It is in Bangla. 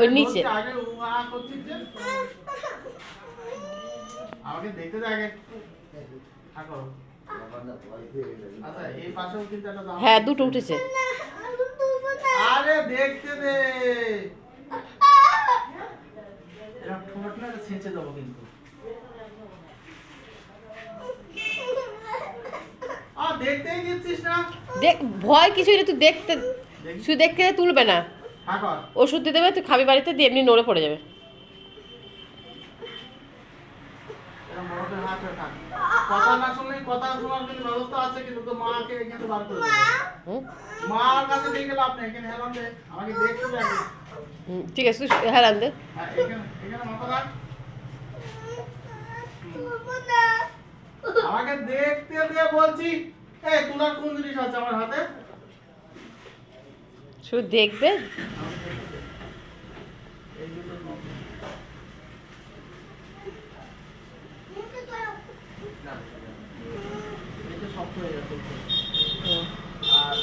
ওই নিচে আমাকে দেখতে দে আগে। থাকো। আচ্ছা এই পাশেও কিন্তু একটা দাম। হ্যাঁ দুটো উঠেছে। আরে দেখতে দে। এরা ঠোঁট না ছেঁচে দেবো কিন্তু। দেখতেই দিচ্ছিস না। দেখ ভয় কিছু না, তুই দেখতে শুধু দেখতে তুলবে না। থাকো। ওষুধ দিয়ে দেবে, তুই খাবি বাড়িতে, দিয়ে এমনি নড়ে পড়ে যাবে। এরা মরদের হাতে থাক। কথা না শুনলে কথা শোনার কিন্তু ব্যবস্থা আছে, কিন্তু তো মাকে এখানে বার করে দেবে। মার কাছে নিয়ে গেলে আপনি এখানে হেলান দে, আমাকে দেখতে দে আগে। ঠিক আছে, তুই হেলান দে। হ্যাঁ এখানে এখানে মাথা রাখ। আমাকে দেখতে দে বলছি। এই তোমার কোন জিনিস আছে আমার হাতে? শুধু দেখবে। এই দুটো না, এটা শক্ত হয়ে গেছে। আর